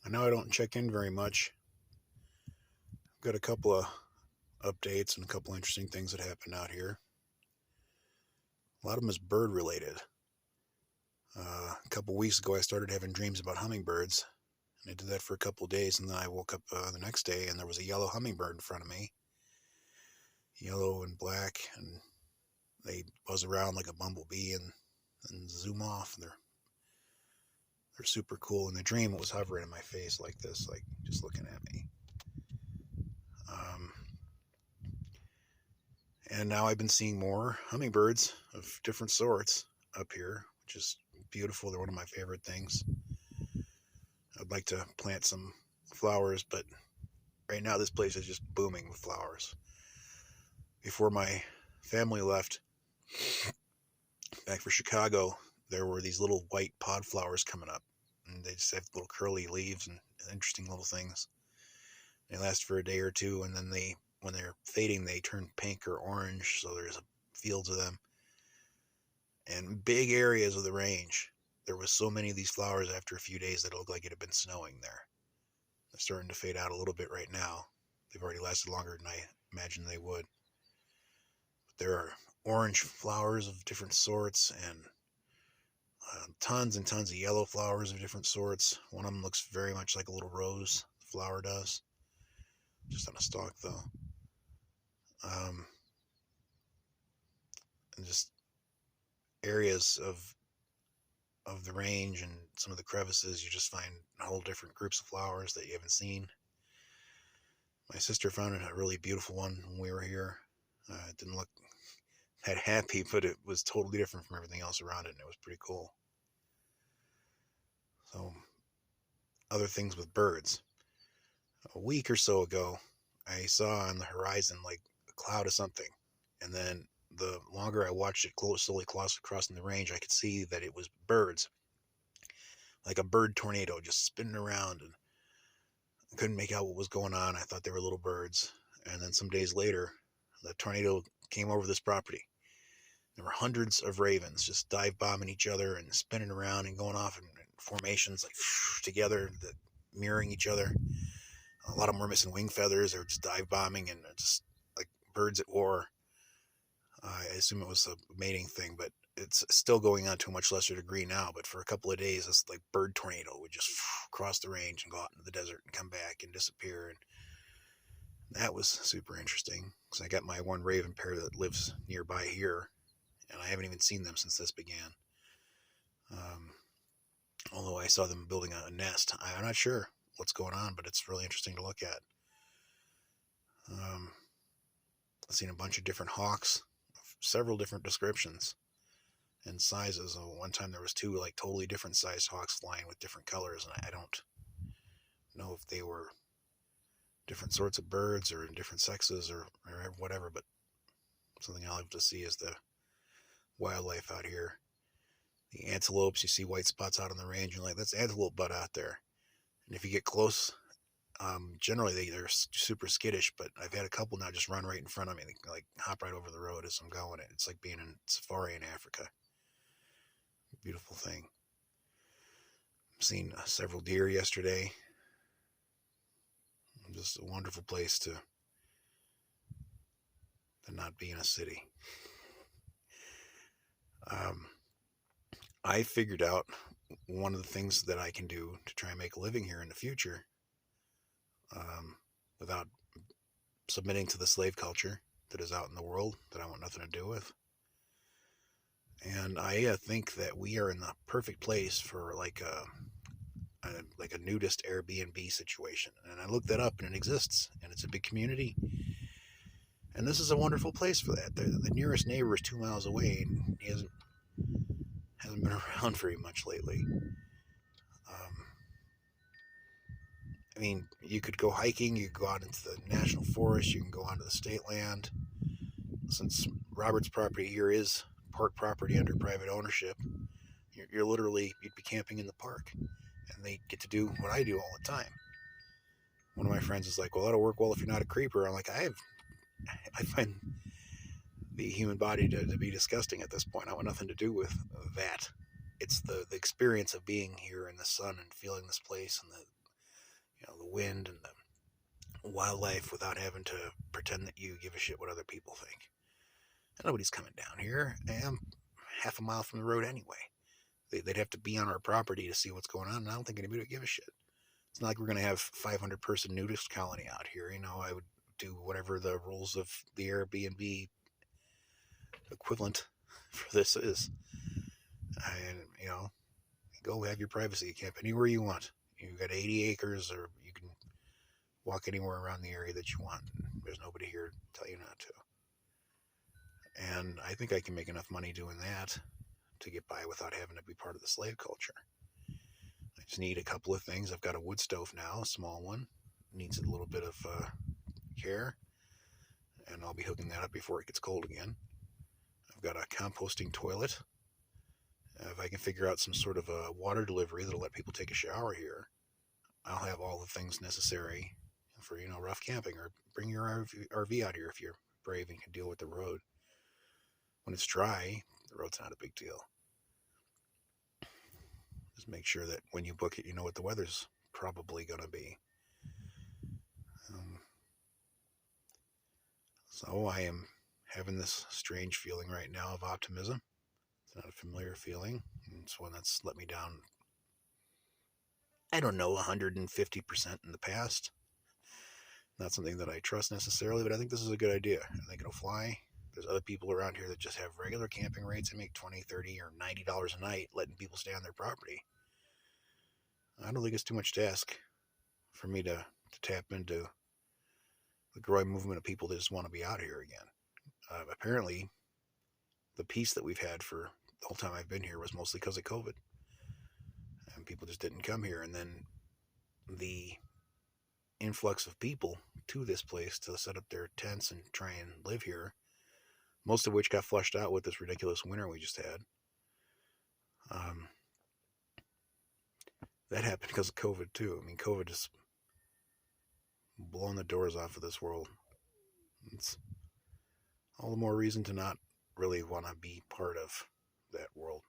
I know I don't check in very much. I've got a couple of updates and a couple interesting things that happened out here. A lot of them is bird related. A couple weeks ago, I started having dreams about hummingbirds, and I did that for a couple of days, and then I woke up the next day, and there was a yellow hummingbird in front of me, yellow and black, and they buzz around like a bumblebee and zoom off. And they're super cool. In the dream, it was hovering in my face like this, like just looking at me. Um, and now I've been seeing more hummingbirds of different sorts up here, which is beautiful. They're one of my favorite things. I'd like to plant some flowers, but right now this place is just booming with flowers. Before my family left back for Chicago, there were these little white pod flowers coming up, and they just have little curly leaves and interesting little things. They last for a day or two, and then when they're fading, they turn pink or orange. So there's fields of them, and big areas of the range. There was so many of these flowers after a few days that it looked like it had been snowing there. They're starting to fade out a little bit right now. They've already lasted longer than I imagined they would. But there are orange flowers of different sorts, and tons and tons of yellow flowers of different sorts. One of them looks very much like a little rose. The flower does, just on a stalk though. And just areas of the range and some of the crevices, you just find whole different groups of flowers that you haven't seen. My sister found a really beautiful one when we were here. It didn't look that happy, but it was totally different from everything else around it, and it was pretty cool. So, other things with birds. A week or so ago, I saw on the horizon like a cloud of something, and then the longer I watched it slowly crossing the range, I could see that it was birds, like a bird tornado just spinning around, and I couldn't make out what was going on. I thought they were little birds. And then some days later, the tornado came over this property. There were hundreds of ravens just dive bombing each other and spinning around and going off in formations like together, mirroring each other. A lot of them were missing wing feathers. They were just dive bombing and just like birds at war. I assume it was a mating thing, but it's still going on to a much lesser degree now. But for a couple of days, this like bird tornado would just cross the range and go out into the desert and come back and disappear. And that was super interesting because I got my one raven pair that lives nearby here, and I haven't even seen them since this began. Um, Although I saw them building a nest, I'm not sure what's going on, but it's really interesting to look at. Um, I've seen a bunch of different hawks, several different descriptions and sizes. One time there was two like totally different sized hawks flying with different colors, and I don't know if they were different sorts of birds or in different sexes or whatever, but something I'll have to see is the wildlife out here. The antelopes, you see white spots out on the range, and like that's antelope butt out there. And if you get close, generally they're super skittish, but I've had a couple now just run right in front of me, they like hop right over the road as I'm going. It's like being in safari in Africa. Beautiful thing. I've seen several deer yesterday. Just a wonderful place to not be in a city. I figured out one of the things that I can do to try and make a living here in the future, without submitting to the slave culture that is out in the world that I want nothing to do with. And I think that we are in the perfect place for like a nudist Airbnb situation. And I looked that up, and it exists, and it's a big community. And this is a wonderful place for that. The nearest neighbor is 2 miles away, and he hasn't been around very much lately. I mean, you could go hiking, you could go out into the national forest, you can go onto the state land. Since Robert's property here is park property under private ownership, you're literally, you'd be camping in the park. And they get to do what I do all the time. One of my friends is like, well, that'll work well if you're not a creeper. I'm like, I find the human body to be disgusting at this point. I want nothing to do with that. It's the experience of being here in the sun and feeling this place and the wind and the wildlife without having to pretend that you give a shit what other people think. And nobody's coming down here. I'm half a mile from the road anyway. They'd have to be on our property to see what's going on, and I don't think anybody would give a shit. It's not like we're going to have 500-person nudist colony out here. I would do whatever the rules of the Airbnb equivalent for this is. And, go have your privacy. You camp anywhere you want. You've got 80 acres, or you can walk anywhere around the area that you want. There's nobody here to tell you not to. And I think I can make enough money doing that to get by without having to be part of the slave culture. I just need a couple of things. I've got a wood stove now, a small one. Needs a little bit of care. And I'll be hooking that up before it gets cold again. I've got a composting toilet. If I can figure out some sort of a water delivery that'll let people take a shower here, I'll have all the things necessary for, rough camping, or bring your RV out here if you're brave and can deal with the road. When it's dry, the road's not a big deal. Just make sure that when you book it, you know what the weather's probably going to be. So I am having this strange feeling right now of optimism. It's not a familiar feeling. It's one that's let me down, I don't know, 150% in the past. Not something that I trust necessarily, but I think this is a good idea. I think it'll fly. There's other people around here that just have regular camping rates and make $20, $30, or $90 a night letting people stay on their property. I don't think it's too much to ask for me to tap into the growing movement of people that just want to be out here again. Apparently, the peace that we've had for the whole time I've been here was mostly because of COVID. And people just didn't come here. And then the influx of people to this place to set up their tents and try and live here, most of which got flushed out with this ridiculous winter we just had. That happened because of COVID too. I mean, COVID just blown the doors off of this world. It's all the more reason to not really want to be part of that world.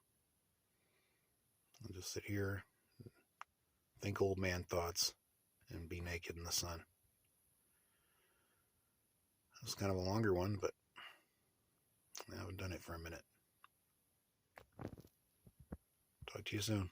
I'll just sit here, think old man thoughts, and be naked in the sun. It was kind of a longer one, but I haven't done it for a minute. Talk to you soon.